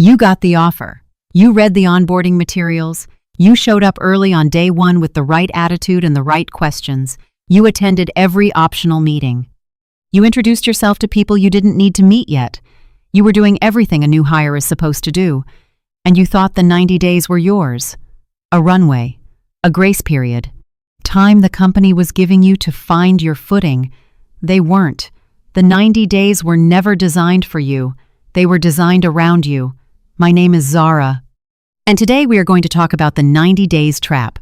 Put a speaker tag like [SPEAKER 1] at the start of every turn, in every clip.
[SPEAKER 1] You got the offer. You read the onboarding materials. You showed up early on day one with the right attitude and the right questions. You attended every optional meeting. You introduced yourself to people you didn't need to meet yet. You were doing everything a new hire is supposed to do. And you thought the 90 days were yours. A runway. A grace period. Time the company was giving you to find your footing. They weren't. The 90 days were never designed for you. They were designed around you. My name is Zara. And today we are going to talk about the 90 days trap.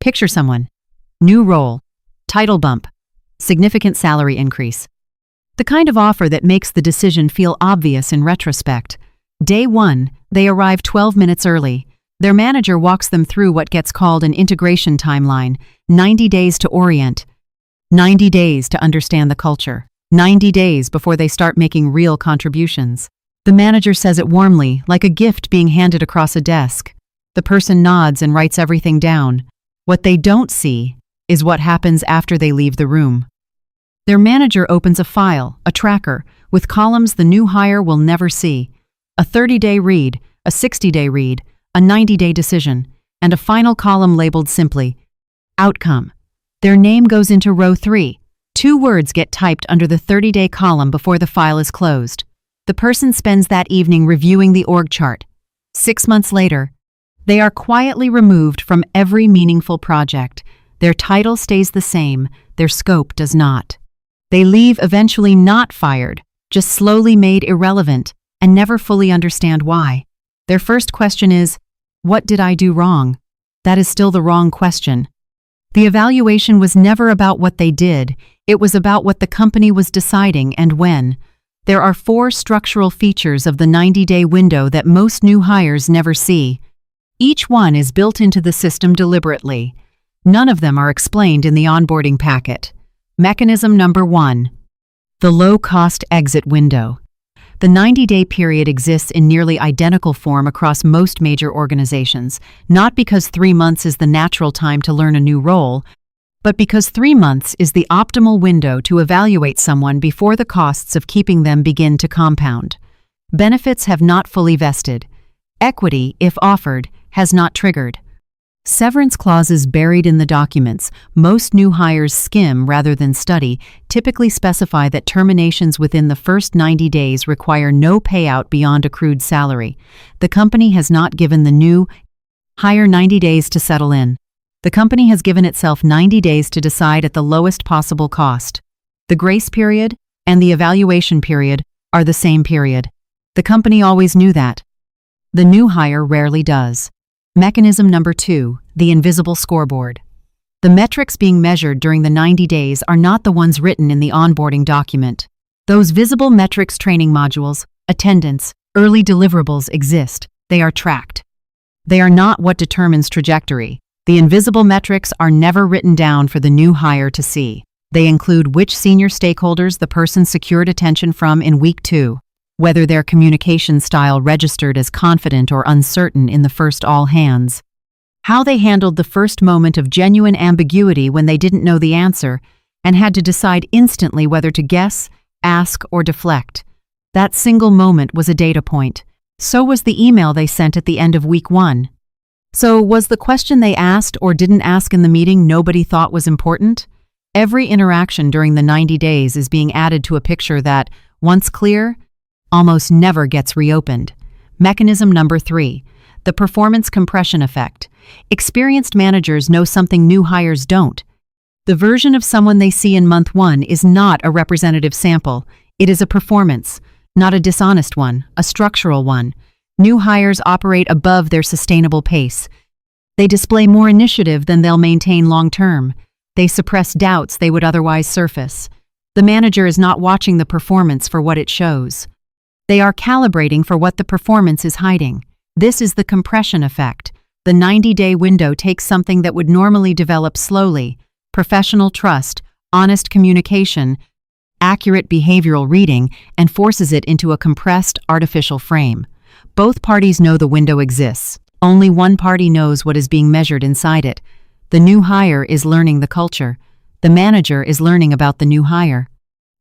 [SPEAKER 1] Picture someone. New role. Title bump. Significant salary increase. The kind of offer that makes the decision feel obvious in retrospect. Day one, they arrive 12 minutes early. Their manager walks them through what gets called an integration timeline, 90 days to orient, 90 days to understand the culture, 90 days before they start making real contributions. The manager says it warmly, like a gift being handed across a desk. The person nods and writes everything down. What they don't see is what happens after they leave the room. Their manager opens a file, a tracker, with columns the new hire will never see. A 30-day read, a 60-day read, a 90-day decision, and a final column labeled simply, Outcome. Their name goes into row 3. 2 words get typed under the 30-day column before the file is closed. The person spends that evening reviewing the org chart. 6 months later, they are quietly removed from every meaningful project. Their title stays the same, their scope does not. They leave eventually not fired, just slowly made irrelevant, and never fully understand why. Their first question is, what did I do wrong? That is still the wrong question. The evaluation was never about what they did, it was about what the company was deciding and when. There are 4 structural features of the 90-day window that most new hires never see. Each one is built into the system deliberately. None of them are explained in the onboarding packet. Mechanism number 1. The low-cost exit window. The 90-day period exists in nearly identical form across most major organizations, not because 3 months is the natural time to learn a new role, but because 3 months is the optimal window to evaluate someone before the costs of keeping them begin to compound. Benefits have not fully vested. Equity, if offered, has not triggered. Severance clauses buried in the documents most new hires skim rather than study typically specify that terminations within the first 90 days require no payout beyond accrued salary. The company has not given the new hire 90 days to settle in. The company has given itself 90 days to decide at the lowest possible cost. The grace period and the evaluation period are the same period. The company always knew that. The new hire rarely does. Mechanism number 2, the invisible scoreboard. The metrics being measured during the 90 days are not the ones written in the onboarding document. Those visible metrics training modules, attendance, early deliverables exist. They are tracked. They are not what determines trajectory. The invisible metrics are never written down for the new hire to see. They include which senior stakeholders the person secured attention from in week 2, whether their communication style registered as confident or uncertain in the first all hands, how they handled the first moment of genuine ambiguity when they didn't know the answer and had to decide instantly whether to guess, ask, or deflect. That single moment was a data point. So was the email they sent at the end of week 1. So was the question they asked or didn't ask in the meeting nobody thought was important? Every interaction during the 90 days is being added to a picture that, once clear, almost never gets reopened. Mechanism number 3, the performance compression effect. Experienced managers know something new hires don't. The version of someone they see in month 1 is not a representative sample. It is a performance, not a dishonest one, a structural one. New hires operate above their sustainable pace. They display more initiative than they'll maintain long-term. They suppress doubts they would otherwise surface. The manager is not watching the performance for what it shows. They are calibrating for what the performance is hiding. This is the compression effect. The 90-day window takes something that would normally develop slowly, professional trust, honest communication, accurate behavioral reading, and forces it into a compressed, artificial frame. Both parties know the window exists. Only one party knows what is being measured inside it. The new hire is learning the culture. The manager is learning about the new hire.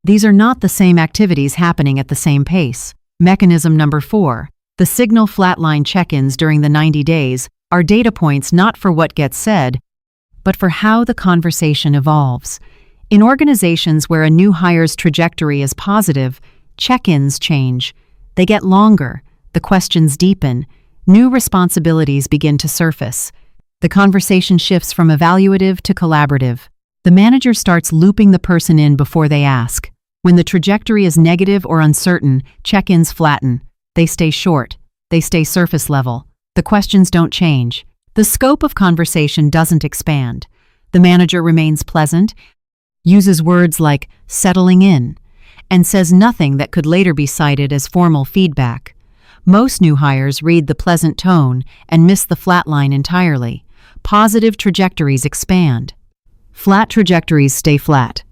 [SPEAKER 1] These are not the same activities happening at the same pace. Mechanism number 4, The signal flatline check-ins during the 90 days are data points not for what gets said, but for how the conversation evolves. In organizations where a new hire's trajectory is positive, check-ins change. They get longer, the questions deepen, new responsibilities begin to surface. The conversation shifts from evaluative to collaborative. The manager starts looping the person in before they ask. When the trajectory is negative or uncertain, check-ins flatten. They stay short. They stay surface level. The questions don't change. The scope of conversation doesn't expand. The manager remains pleasant, uses words like settling in, and says nothing that could later be cited as formal feedback. Most new hires read the pleasant tone and miss the flat line entirely. Positive trajectories expand. Flat trajectories stay flat.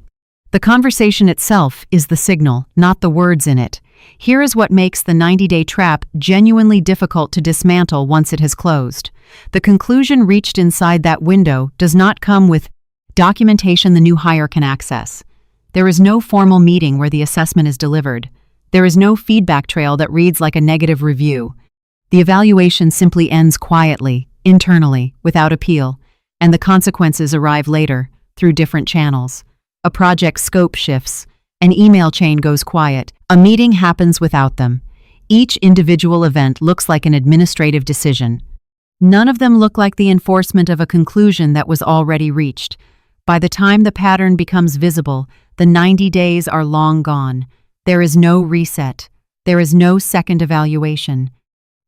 [SPEAKER 1] The conversation itself is the signal, not the words in it. Here is what makes the 90-day trap genuinely difficult to dismantle once it has closed. The conclusion reached inside that window does not come with documentation the new hire can access. There is no formal meeting where the assessment is delivered. There is no feedback trail that reads like a negative review. The evaluation simply ends quietly, internally, without appeal, and the consequences arrive later, through different channels. A project scope shifts. An email chain goes quiet. A meeting happens without them. Each individual event looks like an administrative decision. None of them look like the enforcement of a conclusion that was already reached. By the time the pattern becomes visible, the 90 days are long gone. There is no reset. There is no second evaluation.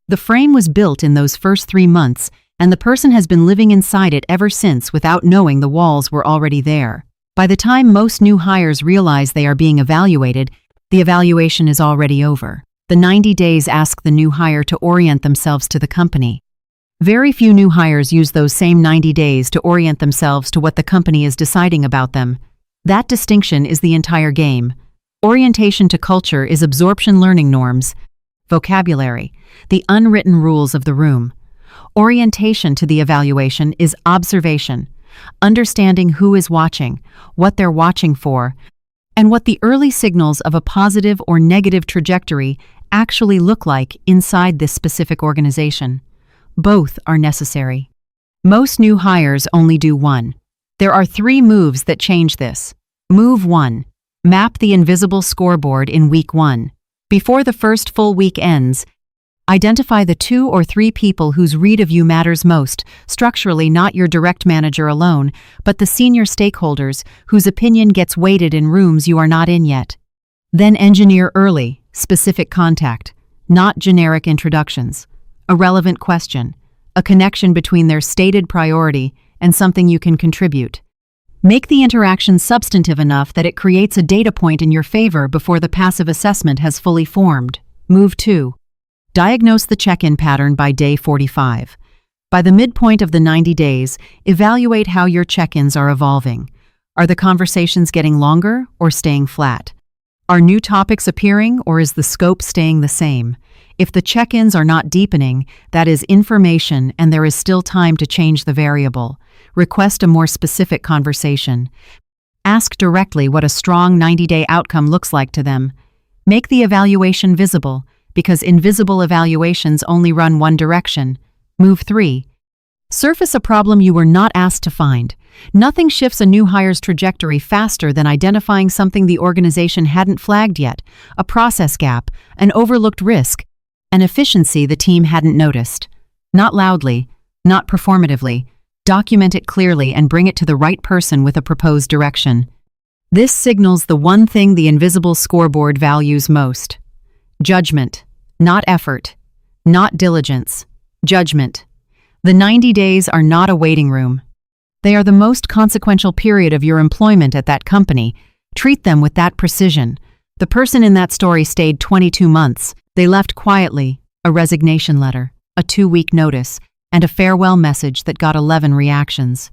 [SPEAKER 1] The frame was built in those first 3 months, and the person has been living inside it ever since without knowing the walls were already there. By the time most new hires realize they are being evaluated, the evaluation is already over. The 90 days ask the new hire to orient themselves to the company. Very few new hires use those same 90 days to orient themselves to what the company is deciding about them. That distinction is the entire game. Orientation to culture is absorption learning norms, vocabulary, the unwritten rules of the room. Orientation to the evaluation is observation, understanding who is watching, what they're watching for, and what the early signals of a positive or negative trajectory actually look like inside this specific organization. Both are necessary. Most new hires only do one. There are 3 moves that change this. Move 1. Map the invisible scoreboard in week 1. Before the first full week ends, identify the 2 or 3 people whose read of you matters most, structurally not your direct manager alone, but the senior stakeholders whose opinion gets weighted in rooms you are not in yet. Then engineer early, specific contact, not generic introductions. A relevant question, a connection between their stated priority and something you can contribute. Make the interaction substantive enough that it creates a data point in your favor before the passive assessment has fully formed. Move 2. Diagnose the check-in pattern by day 45. By the midpoint of the 90 days, evaluate how your check-ins are evolving. Are the conversations getting longer or staying flat? Are new topics appearing or is the scope staying the same? If the check-ins are not deepening, that is information and there is still time to change the variable. Request a more specific conversation. Ask directly what a strong 90-day outcome looks like to them. Make the evaluation visible, because invisible evaluations only run one direction. Move 3. Surface a problem you were not asked to find. Nothing shifts a new hire's trajectory faster than identifying something the organization hadn't flagged yet, a process gap, an overlooked risk, an efficiency the team hadn't noticed. Not loudly, not performatively. Document it clearly and bring it to the right person with a proposed direction. This signals the one thing the invisible scoreboard values most. Judgment, not effort, not diligence. Judgment. The 90 days are not a waiting room. They are the most consequential period of your employment at that company. Treat them with that precision. The person in that story stayed 22 months. They left quietly, a resignation letter, a 2-week notice, and a farewell message that got 11 reactions.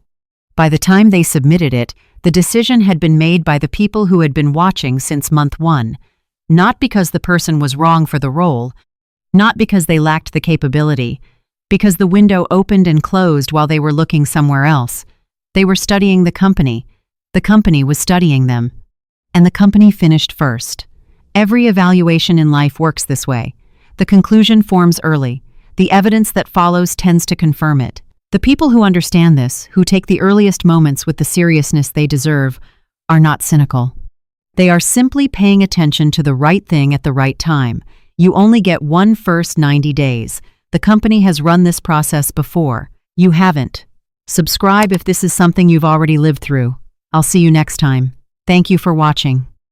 [SPEAKER 1] By the time they submitted it, the decision had been made by the people who had been watching since month 1. Not because the person was wrong for the role, not because they lacked the capability, because the window opened and closed while they were looking somewhere else. They were studying the company was studying them, and the company finished first. Every evaluation in life works this way. The conclusion forms early. The evidence that follows tends to confirm it. The people who understand this, who take the earliest moments with the seriousness they deserve, are not cynical. They are simply paying attention to the right thing at the right time. You only get one first 90 days. The company has run this process before. You haven't. Subscribe if this is something you've already lived through. I'll see you next time. Thank you for watching.